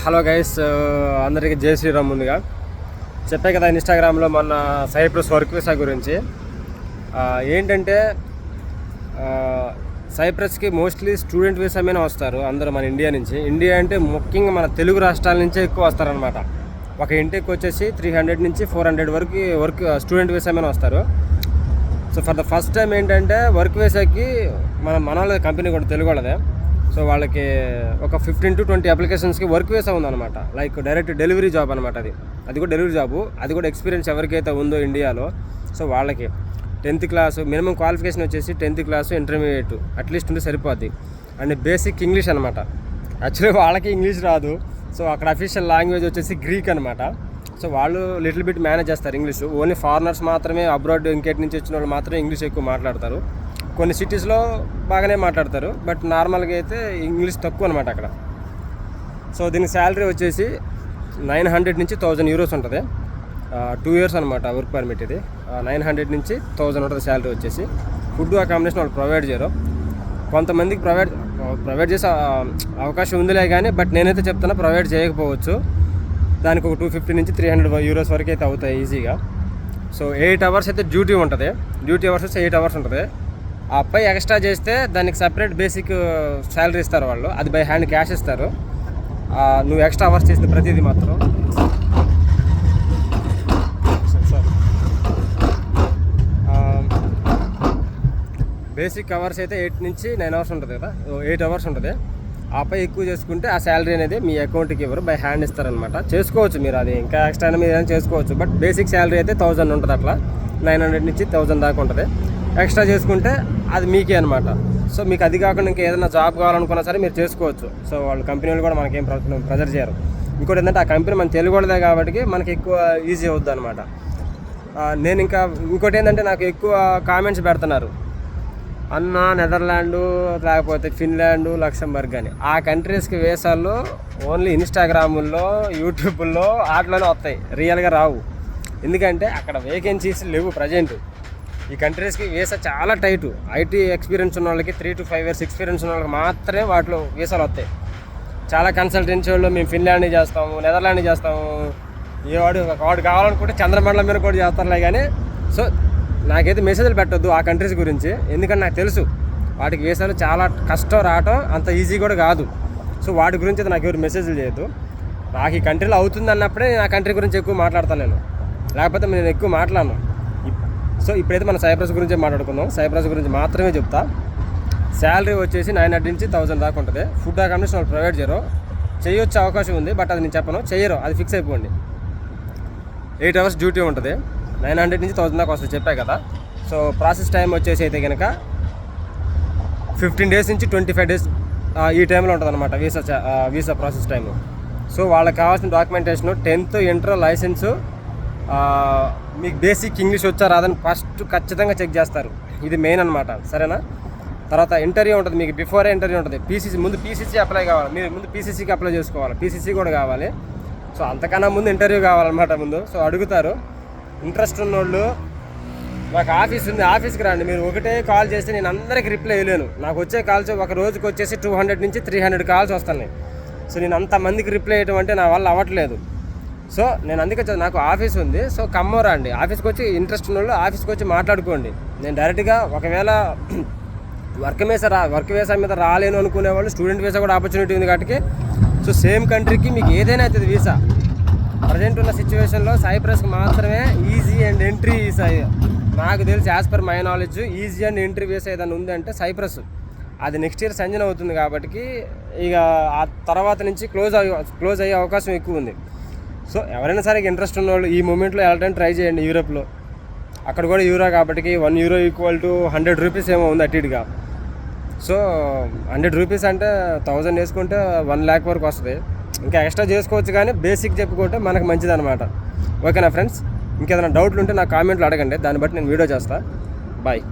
Hello guys, అందరికీ జై శ్రీరామ్. ముందుగా చెప్పే కదా ఇన్స్టాగ్రామ్లో మొన్న సైప్రస్ వర్క్ వీసా గురించి. ఏంటంటే సైప్రస్కి మోస్ట్లీ స్టూడెంట్ వీసా మీద వస్తారు అందరూ మన ఇండియా నుంచి. ఇండియా అంటే ముఖ్యంగా మన తెలుగు రాష్ట్రాల నుంచే ఎక్కువ వస్తారనమాట. ఒక ఇంటికి వచ్చేసి 300 నుంచి 400 వరకు స్టూడెంట్ వీసా మీద వస్తారు. So for the first time ఏంటంటే వర్క్ వీసాకి మన వాళ్ళ కంపెనీ కూడా తెలుగు వాళ్ళదే. సో వాళ్ళకి ఒక 15 to 20 అప్లికేషన్స్కి వర్క్ వీసా ఉందన్నమాట. లైక్ డైరెక్ట్ డెలివరీ జాబ్ అనమాట. అది కూడా డెలివరీ జాబు. అది కూడా ఎక్స్పీరియన్స్ ఎవరికైతే ఉందో ఇండియాలో, సో వాళ్ళకి 10th క్లాసు మినిమం క్వాలిఫికేషన్ వచ్చేసి 10th క్లాసు ఇంటర్మీడియట్ అట్లీస్ట్ ఉంటే సరిపోద్ది. అండ్ బేసిక్ ఇంగ్లీష్ అనమాట. యాక్చువల్లీ వాళ్ళకి ఇంగ్లీష్ రాదు. సో అక్కడ అఫీషియల్ లాంగ్వేజ్ వచ్చేసి గ్రీక్ అనమాట. సో వాళ్ళు లిటిల్ బిట్ మేనేజ్ చేస్తారు ఇంగ్లీష్. ఓన్లీ ఫారినర్స్ మాత్రమే, అబ్రాడ్ ఇంకేటి నుంచి వచ్చిన వాళ్ళు మాత్రమే ఇంగ్లీష్ ఎక్కువ మాట్లాడతారు. కొన్ని సిటీస్లో బాగానే మాట్లాడతారు, బట్ నార్మల్గా అయితే ఇంగ్లీష్ తక్కువ అనమాట అక్కడ. సో దీనికి శాలరీ వచ్చేసి 900 నుంచి 1000 euros ఉంటుంది. 2 years అనమాట వర్క్ పర్మిట్. ఇది 900 నుంచి 1000 ఉంటుంది శాలరీ వచ్చేసి. ఫుడ్ అకామిడేషన్ వాళ్ళు ప్రొవైడ్ చేయరు. కొంతమందికి ప్రొవైడ్ చేసే అవకాశం ఉందిలే కానీ, బట్ నేనైతే చెప్తున్నా ప్రొవైడ్ చేయకపోవచ్చు. దానికి ఒక 250 నుంచి 300 euros వరకు అయితే అవుతాయి ఈజీగా. సో 8 hours అయితే డ్యూటీ ఉంటుంది. డ్యూటీ అవర్స్ వచ్చి 8 hours ఉంటుంది. ఆ పై ఎక్స్ట్రా చేస్తే దానికి సపరేట్ బేసిక్ శాలరీ ఇస్తారు వాళ్ళు. అది బై హ్యాండ్ క్యాష్ ఇస్తారు. నువ్వు ఎక్స్ట్రా అవర్స్ చేసిన ప్రతిదీ మాత్రం. బేసిక్ అవర్స్ అయితే 8 నుంచి 9 hours ఉంటుంది కదా, 8 hours ఉంటుంది. ఆ పై ఎక్కువ చేసుకుంటే ఆ శాలరీ అనేది మీ అకౌంట్కి ఎవరు బై హ్యాండ్ ఇస్తారనమాట. చేసుకోవచ్చు మీరు, అది ఇంకా ఎక్స్ట్రా మీరు ఏదైనా చేసుకోవచ్చు. బట్ బేసిక్ శాలరీ అయితే 1000 ఉంటుంది. అట్లా 900 నుంచి 1000 దాకా ఉంటుంది. ఎక్స్ట్రా చేసుకుంటే అది మీకే అనమాట. సో మీకు అది కాకుండా ఇంకా ఏదైనా జాబ్ కావాలనుకున్నా సరే మీరు చేసుకోవచ్చు. సో వాళ్ళు కంపెనీలు కూడా మనకేం ప్రెజర్ చేయరు. ఇంకోటి ఏంటంటే ఆ కంపెనీ మన తెలుగు వాళ్ళదే కాబట్టి మనకి ఎక్కువ ఈజీ అవుద్ది అనమాట. నేను ఇంకా ఇంకోటి ఏంటంటే నాకు ఎక్కువ కామెంట్స్ పెడుతున్నారు, అన్న నెదర్లాండు లేకపోతే ఫిన్లాండు, లక్సెంబర్గ్ అని. ఆ కంట్రీస్కి వీసాలు ఓన్లీ ఇన్స్టాగ్రాముల్లో, యూట్యూబ్లో వాటిలోనే వస్తాయి, రియల్గా రావు. ఎందుకంటే అక్కడ వేకెన్సీస్ లేవు ప్రజెంట్. ఈ కంట్రీస్కి వీసా చాలా టైటు. ఐటీ ఎక్స్పీరియన్స్ ఉన్న వాళ్ళకి 3 to 5 years ఎక్స్పీరియన్స్ ఉన్న వాళ్ళకి మాత్రమే వాటిలో వీసాలు వస్తాయి. చాలా కన్సల్టెన్సీ వాళ్ళు మేము ఫిన్లాండ్ చేస్తాము, నెదర్లాండ్ చేస్తాము, వాడు కావాలనుకుంటే చంద్రమండలం మీద కూడా చేస్తారులే. కానీ సో నాకైతే మెసేజ్లు పెట్టొద్దు ఆ కంట్రీస్ గురించి, ఎందుకంటే నాకు తెలుసు వాటికి వీసాలు చాలా కష్టం రావటం, అంత ఈజీ కూడా కాదు. సో వాటి గురించి అయితే నాకు ఎవరు మెసేజ్లు చేయొద్దు. నాకు ఈ కంట్రీలో అవుతుంది అన్నప్పుడే నేను ఆ కంట్రీ గురించి ఎక్కువ మాట్లాడతాను నేను, లేకపోతే నేను ఎక్కువ మాట్లాడను. సో ఇప్పుడైతే మనం సైప్రస్ గురించే మాట్లాడుకుందాం. సైప్రస్ గురించి మాత్రమే చెప్తా. శాలరీ వచ్చేసి 900 నుంచి 1000 దాకా ఉంటుంది. ఫుడ్ అకామిడేషన్ వాళ్ళు ప్రొవైడ్ చేయరు. చేయొచ్చే అవకాశం ఉంది, బట్ అది నేను చెప్పను, చెయ్యరు, అది ఫిక్స్ అయిపోండి. 8 hours డ్యూటీ ఉంటుంది. 900 నుంచి 1000 దాకా వస్తుంది చెప్పా కదా. సో ప్రాసెస్ టైం వచ్చేసి అయితే కనుక 15 days నుంచి 25 days ఈ టైంలో ఉంటుంది అనమాట వీసా ప్రాసెస్ టైము. సో వాళ్ళకి కావాల్సిన డాక్యుమెంటేషను 10th, ఇంటర్, లైసెన్సు, మీకు బేసిక్ ఇంగ్లీష్ వచ్చా రాదని ఫస్ట్ ఖచ్చితంగా చెక్ చేస్తారు. ఇది మెయిన్ అనమాట, సరేనా. తర్వాత ఇంటర్వ్యూ ఉంటుంది, మీకు బిఫోరే ఇంటర్వ్యూ ఉంటుంది. ముందు పీసీసీ అప్లై కావాలి, మీరు ముందు పీసీసీకి అప్లై చేసుకోవాలి. పీసీసీ కూడా కావాలి. సో అంతకన్నా ముందు ఇంటర్వ్యూ కావాలన్నమాట ముందు. సో అడుగుతారు. ఇంట్రెస్ట్ ఉన్నోళ్ళు నాకు ఆఫీస్ ఉంది, ఆఫీస్కి రండి. మీరు ఒకటే కాల్ చేస్తే నేను అందరికీ రిప్లై ఇవ్వలేను. నాకు వచ్చే కాల్స్ ఒక రోజుకి వచ్చేసి 200 నుంచి 300 కాల్స్ వస్తున్నాయి. సో నేను అంతమందికి రిప్లై ఇవ్వడం అంటే నా వల్ల అవ్వట్లేదు. సో నేను అందుకే నాకు ఆఫీస్ ఉంది. సో కమ్మోరా అండి, ఆఫీస్కి వచ్చి ఇంట్రెస్ట్ ఉన్న వాళ్ళు ఆఫీస్కి వచ్చి మాట్లాడుకోండి. నేను డైరెక్ట్గా ఒకవేళ వర్క్ వీసా మీద రాలేను అనుకునే వాళ్ళు స్టూడెంట్ వీసా కూడా ఆపర్చునిటీ ఉంది కాబట్టి. సో సేమ్ కంట్రీకి మీకు ఏదైనా అవుతుంది వీసా. ప్రజెంట్ ఉన్న సిచ్యువేషన్లో సైప్రస్కి మాత్రమే ఈజీ అండ్ ఎంట్రీ వీసా. నాకు తెలిసి as per my knowledge easy and entry visa ఏదైనా ఉందంటే సైప్రస్. అది నెక్స్ట్ ఇయర్ సంజన అవుతుంది కాబట్టి ఇక ఆ తర్వాత నుంచి క్లోజ్ అయ్యే అవకాశం ఎక్కువ ఉంది. సో ఎవరైనా సరే ఇంట్రెస్ట్ ఉన్నవాళ్ళు ఈ మూమెంట్లో వెళ్ళడానికి ట్రై చేయండి. యూరోప్లో అక్కడ కూడా యూరో కాబట్టి 1 euro = 100 rupees ఏమో ఉంది అటు ఇటుగా. సో 100 rupees అంటే 1000 వేసుకుంటే 1 lakh వరకు వస్తుంది. ఇంకా ఎక్స్ట్రా చేసుకోవచ్చు, కానీ బేసిక్ చెప్పుకుంటే మనకు మంచిది అనమాట. ఓకేనా ఫ్రెండ్స్, ఇంకేదైనా డౌట్లు ఉంటే నాకు కామెంట్లో అడగండి, దాన్ని బట్టి నేను వీడియో చేస్తాను. బాయ్.